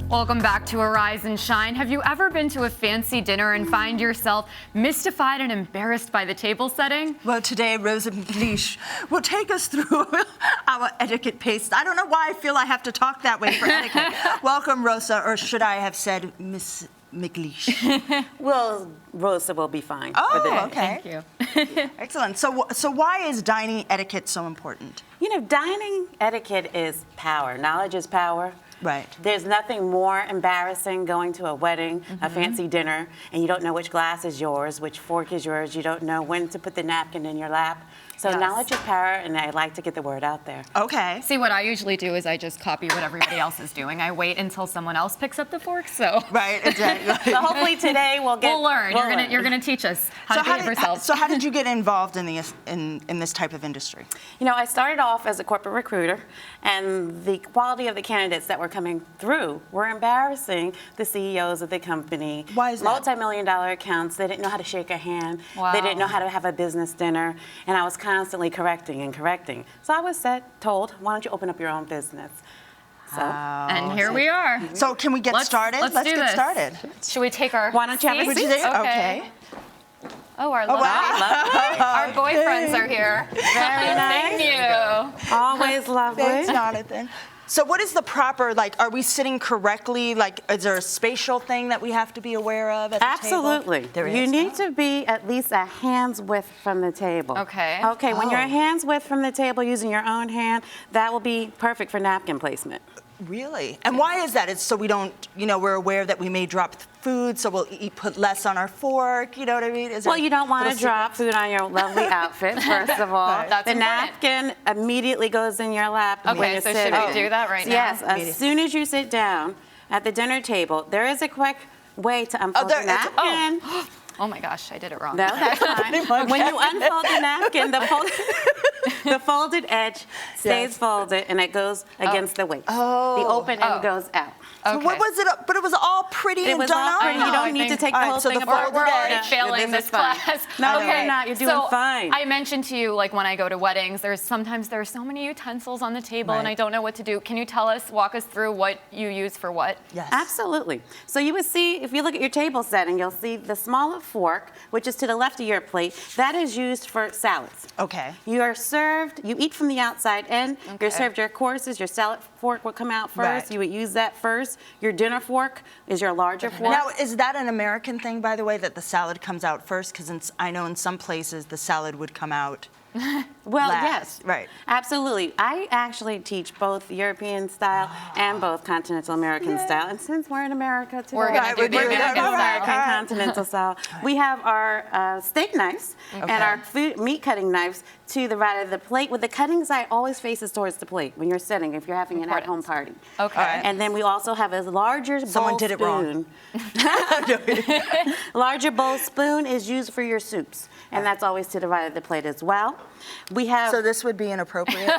Welcome back to Arise and Shine. Have you ever been to a fancy dinner and find yourself mystified and embarrassed by the table setting? Well, today, Rosa McLeish will take us through our etiquette pace. I don't know why I feel I have to talk that way for etiquette. Welcome, Rosa, or should I have said Miss McLeish? Well, Rosa will be fine. Oh, okay. Thank you. Excellent. So why is dining etiquette so important? You know, dining etiquette is power. Knowledge is power. Right. There's nothing more embarrassing going to a wedding, a fancy dinner, and you don't know which glass is yours, which fork is yours. You don't know when to put the napkin in your lap. So knowledge is power, and I like to get the word out there. Okay. See, what I usually do is I just copy what everybody else is doing. I wait until someone else picks up the fork, so. Right, exactly. So hopefully today we'll learn. You're gonna teach us how to behave ourselves. So how did you get involved in this type of industry? You know, I started off as a corporate recruiter, and the quality of the candidates that were coming through were embarrassing the CEOs of the company. Why is that? Multi-million-dollar accounts. They didn't know how to shake a hand. Wow. They didn't know how to have a business dinner, and I was constantly correcting and correcting. So I was told, why don't you open up your own business? So, And here we are. So can we get started? Let's Let's do get this. started. Should we take our Why don't you have a seats? seat? Okay. Oh, our lovely, our boyfriends are here. Very nice. Thank you. Always lovely. Thanks, Jonathan. So what is the proper, are we sitting correctly? Is there a spatial thing that we have to be aware of at the Absolutely. table? There You is. need to be at least a hand's width from the table. Okay. Okay, when you're a hand's width from the table using your own hand, that will be perfect for napkin placement. Really? And why is that? It's so we don't, we're aware that we may drop food, so we'll put less on our fork, you know what I mean? Well, you don't want to drop food on your lovely outfit, first of all. Right. That's the important. napkin immediately goes in your lap when Okay, you're so sitting. should we do that right now? Yes, as soon as you sit down at the dinner table, there is a quick way to unfold the napkin. Oh my gosh, I did it wrong. No, that's fine. When you unfold the napkin, the folded edge stays folded and it goes against the waist. The open end goes out. So what was it? But it was all pretty and was done all pretty. up? You don't need to take the whole thing apart. We're already failing this class. No, you're not. You're doing fine. I mentioned to you, when I go to weddings, sometimes there are so many utensils on the table and I don't know what to do. Can you walk us through what you use for what? Yes. Absolutely. So you would see, if you look at your table setting, you'll see the smaller fork, which is to the left of your plate. That is used for salads. Okay. You are served, you eat from the outside in. You're served your courses. Your salad fork will come out first. Right. You would use that first. Your dinner fork is your larger fork. Now, is that an American thing, by the way, that the salad comes out first? Because I know in some places the salad would come out Well, last. yes. Right. Absolutely. I actually teach both European style and both continental American style. And since we're in America today, We're going to do the American style. American continental style. We have our steak knives and our meat cutting knives to the right of the plate, with the cutting side always faces towards the plate when you're sitting, if you're having an at-home party. Okay. And then we also have a larger Someone bowl did it wrong. spoon. Larger bowl spoon is used for your soups, and that's always to the right of the plate as well. We have. So this would be inappropriate?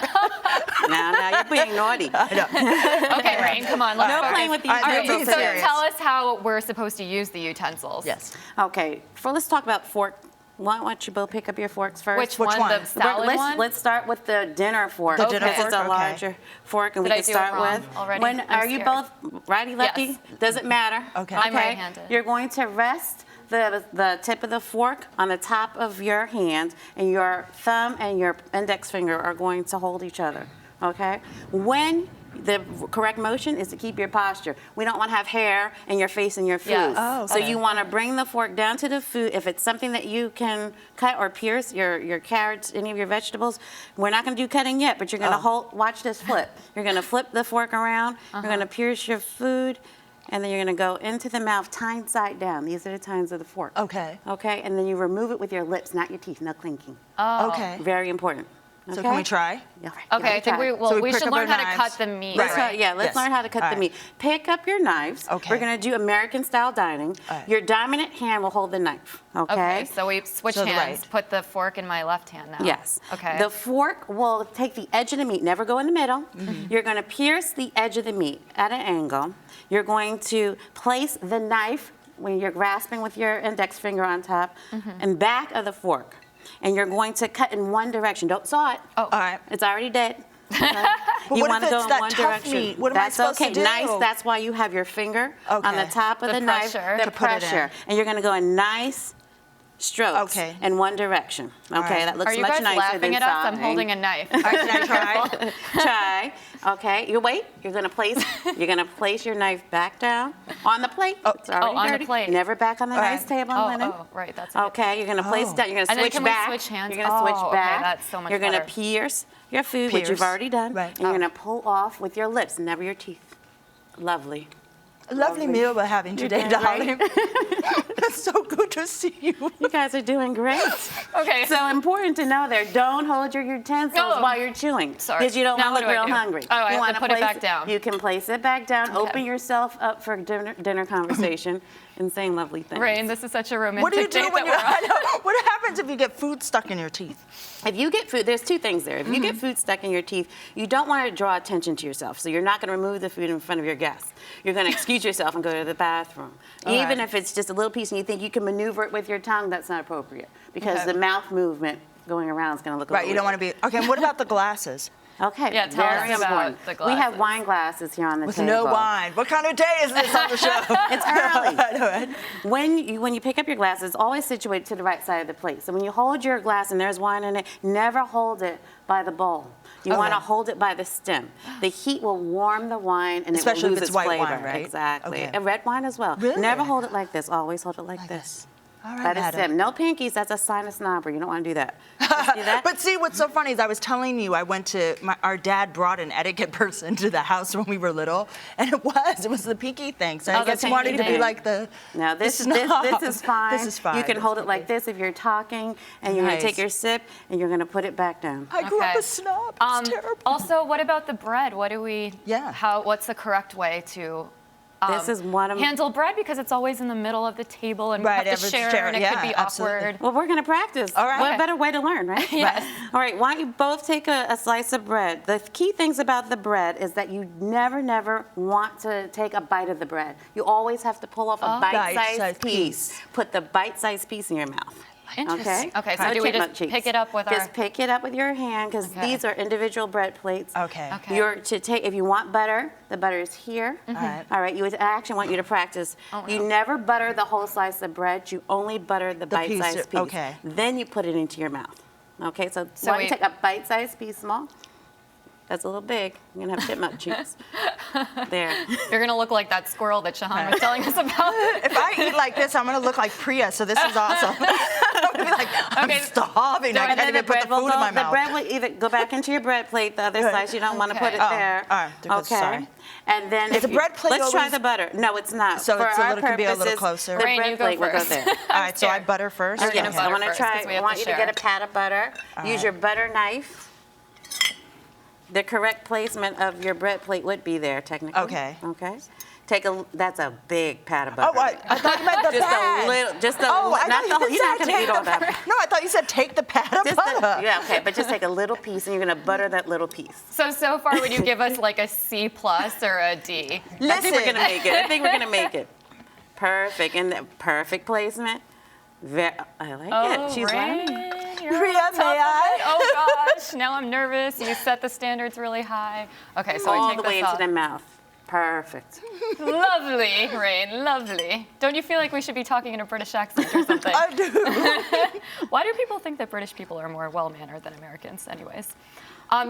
now you're being naughty. Okay, Rain, come on. Let's No focus. playing with the All right, utensils. so tell us how we're supposed to use the utensils. Yes. Okay, let's talk about fork. Why don't you both pick up your forks first? Which one? The salad one? Let's start with the dinner fork. The dinner This is fork? a larger fork, and Did we I can do it start wrong with. already? I'm Are you scared. both righty lefty? Yes. Doesn't matter. Okay. I'm right-handed. You're going to rest the tip of the fork on the top of your hand, and your thumb and your index finger are going to hold each other. Okay? When the correct motion is to keep your posture. We don't want to have hair in your face and your food. Yes. Oh, So okay. you want to bring the fork down to the food. If it's something that you can cut or pierce, your carrots, any of your vegetables, we're not going to do cutting yet, but you're going to watch this flip. You're going to flip the fork around. You're going to pierce your food. And then you're going to go into the mouth, tine side down. These are the tines of the fork. Okay. Okay, and then you remove it with your lips, not your teeth, no clinking. Oh. Okay. Very important. So can we try? Yeah, Okay, I think we pick should up learn our how to knives. cut the meat. Right. Right. Let's learn how to cut All the right. meat. Pick up your knives. Okay. We're going to do American style dining. All right. Your dominant hand will hold the knife. Okay. Okay, so we switch So the hands. right. Put the fork in my left hand now. Yes. Okay. The fork will take the edge of the meat, never go in the middle. You're going to pierce the edge of the meat at an angle. You're going to place the knife, when you're grasping with your index finger on top, and back of the fork. And you're going to cut in one direction. Don't saw it. Oh. All right. It's already dead. Okay? But you what want if to it's go in that one tough direction. meat? What am I That's supposed okay. to do? Nice. That's why you have your finger on the Okay. top of The the knife, pressure. the To put it in. pressure, and you're going to go in nice strokes Okay. in one direction. Okay, right. that looks Are you much guys nicer laughing than at us? I'm sawing. holding a knife. Can I try? Try. Okay. You wait. You're gonna place your knife back down on the plate. It's already on the dirty. plate. Never back on the nice Okay. table and linen. Oh, right. That's a good Okay. You're gonna place it down. You're gonna And then switch can we back. switch hands? You're gonna Oh, switch okay, back. that's so much You're gonna better. pierce your food, which you've Pierce. already done. Right. And you're gonna pull off with your lips, never your teeth. Lovely. Lovely meal we're having today, doing great. darling. It's so good to see you. You guys are doing great. Okay. So important to know there. Don't hold your utensils No. while you're chewing. Sorry. Because you don't Now want to what look do I real do? hungry. Oh, I you have to wanna put it place back down. You can place it back down, Okay. open yourself up for dinner conversation and saying lovely things. Rain, this is such a romantic What do you do date when that you? we're on. I know. What happens if you get food stuck in your teeth? If you get food, there's two things there. If you get food stuck in your teeth, you don't want to draw attention to yourself. So you're not going to remove the food in front of your guests. You're going to excuse yourself and go to the bathroom. Even if it's just a little piece and you think you can maneuver it with your tongue, that's not appropriate because Okay. the mouth movement going around is going to look a Right. little You don't want weird. to be. Okay. And what about the glasses? Okay. Yeah, tell very us about important. the We have glasses. wine glasses here on the With table. no wine. What kind of day is this on the show? It's early. I know it. When you pick up your glasses, always situate to the right side of the plate. So when you hold your glass and there's wine in it, never hold it by the bowl. You want to Okay. hold it by the stem. The heat will warm the wine and Especially it will if lose it's its white flavor. wine, right? Exactly. Okay. And red wine as well. Really? Never hold it like this. Always hold it like this. All right, By the madam. stem. No pinkies. That's a sign of snobbery. You don't want to do that. You see that? But see, what's so funny is I was telling you, I went to, our dad brought an etiquette person to the house when we were little, and it was the pinky thing. So I Oh, the guess he wanted pinky to be thing. like the Now this the snob. is fine. This is fine. You can This hold is it like this if you're talking, and you're going Nice. to take your sip, and you're going to put it back down. I grew up Okay. a snob. It's terrible. Also, what about the bread? What do we? Yeah. What's the correct way to? This is one of handle bread because it's always in the middle of the table and Right, we have to everyone's share and it could yeah, be absolutely. awkward. Well, we're going to practice. All right. What Okay. better way to learn, right? Yes. All right, why don't you both take a slice of bread? The key things about the bread is that you never want to take a bite of the bread. You always have to pull off a bite-sized Bite-sized piece. Put the bite-sized piece in your mouth. Interesting. Okay, so No do we chipmunk just cheeks. pick it up with Just our? pick it up with your hand because Okay. these are individual bread plates. Okay. Okay. You're to take if you want butter, the butter is here. right. All right. I actually want you to practice. Oh, You no. never butter the whole slice of bread. You only butter the piece, bite-sized piece. okay. Then you put it into your mouth. Okay. So, So why don't you we- take a bite-sized piece, small. That's a little big. You're gonna have chipmunk cheeks. There. You're gonna look like that squirrel that Shahan was telling us about. If I eat like this, I'm gonna look like Priya. So this is awesome. I'm gonna be like, I'm Okay. starving. I And can't then even put the will food in my the mouth. bread will either go back into your bread plate, the other side. You don't want to Okay. put it Oh, there. all right, because- Okay. sorry. And then Is if the you- bread plate Let's try always- the butter. No, it's not. So For it's a our little- can be a little purposes, closer. The Rain, bread you go plate will go first. there. All right, so I scared. butter first. You're gonna Yes, butter I want to first, try. 'cause we I have want to you to share. get a pat of butter. Use your butter knife. The correct placement of your bread plate would be there, technically. Okay. Okay. That's a big pat of butter. Oh, what? I thought you meant the Just pad. a little, just a Oh, I not thought the you whole. said You're not going to take eat all the that. pad. No, I thought you said take the pad of Just butter. yeah, okay, but just take a little piece and you're going to butter that little piece. So far, would you give us like a C+ or a D? I think we're Listen. going to make it. I think we're going to make it. Perfect. And the perfect placement. I like it. She's Rain, learning. you're on Priya, top may of it. I? Oh gosh, now I'm nervous. You set the standards really high. Okay, so I All take the way this into off. the mouth. Perfect. Lovely, Rain, lovely. Don't you feel like we should be talking in a British accent or something? I do. Why do people think that British people are more well-mannered than Americans anyways?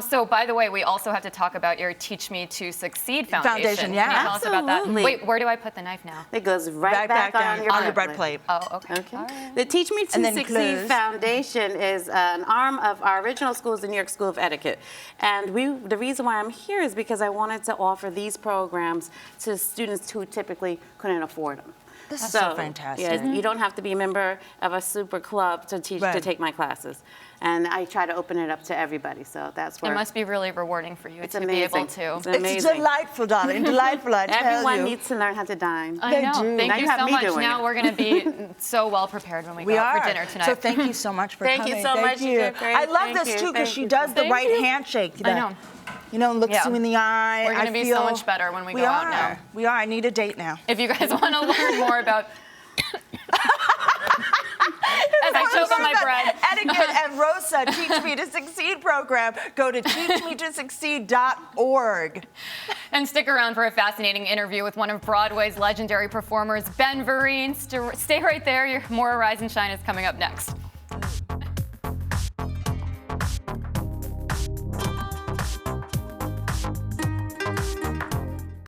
So by the way, we also have to talk about your Teach Me to Succeed Foundation. Foundation, yeah. Can you tell us about that? Absolutely. Wait, where do I put the knife now? It goes right Back back down on your bread plate. Oh, okay. Okay. All right. The Teach Me to And then Succeed close. Foundation is an arm of our original school is the New York School of Etiquette. And the reason why I'm here is because I wanted to offer these programs to students who typically couldn't afford them. This is so fantastic. Yeah, you don't have to be a member of a super club to teach to Right. take my classes. And I try to open it up to everybody. So that's where It must be really rewarding for you it's to amazing. be able to. It's It's amazing. delightful, darling. Delightful, I tell Everyone you. needs to learn how to dine. I They know. do. Thank Now you you have so me much. doing Now it. we're going to be so well prepared when we We go out are. for dinner tonight. So thank you so much for Thank you coming. so much. You. You did great. I love Thank this you. too because Thank she you. does the Thank right you. handshake. I know. You know, looks Yeah. you in the eye. We're gonna I be feel, so much better when we go are. out now. We are. I need a date now. If you guys want to learn more about as I choke on my bread. Etiquette and Rosa Teach Me to Succeed program. Go to teachmetosucceed.org. And stick around for a fascinating interview with one of Broadway's legendary performers, Ben Vereen. Stay right there. More Rise and Shine is coming up next.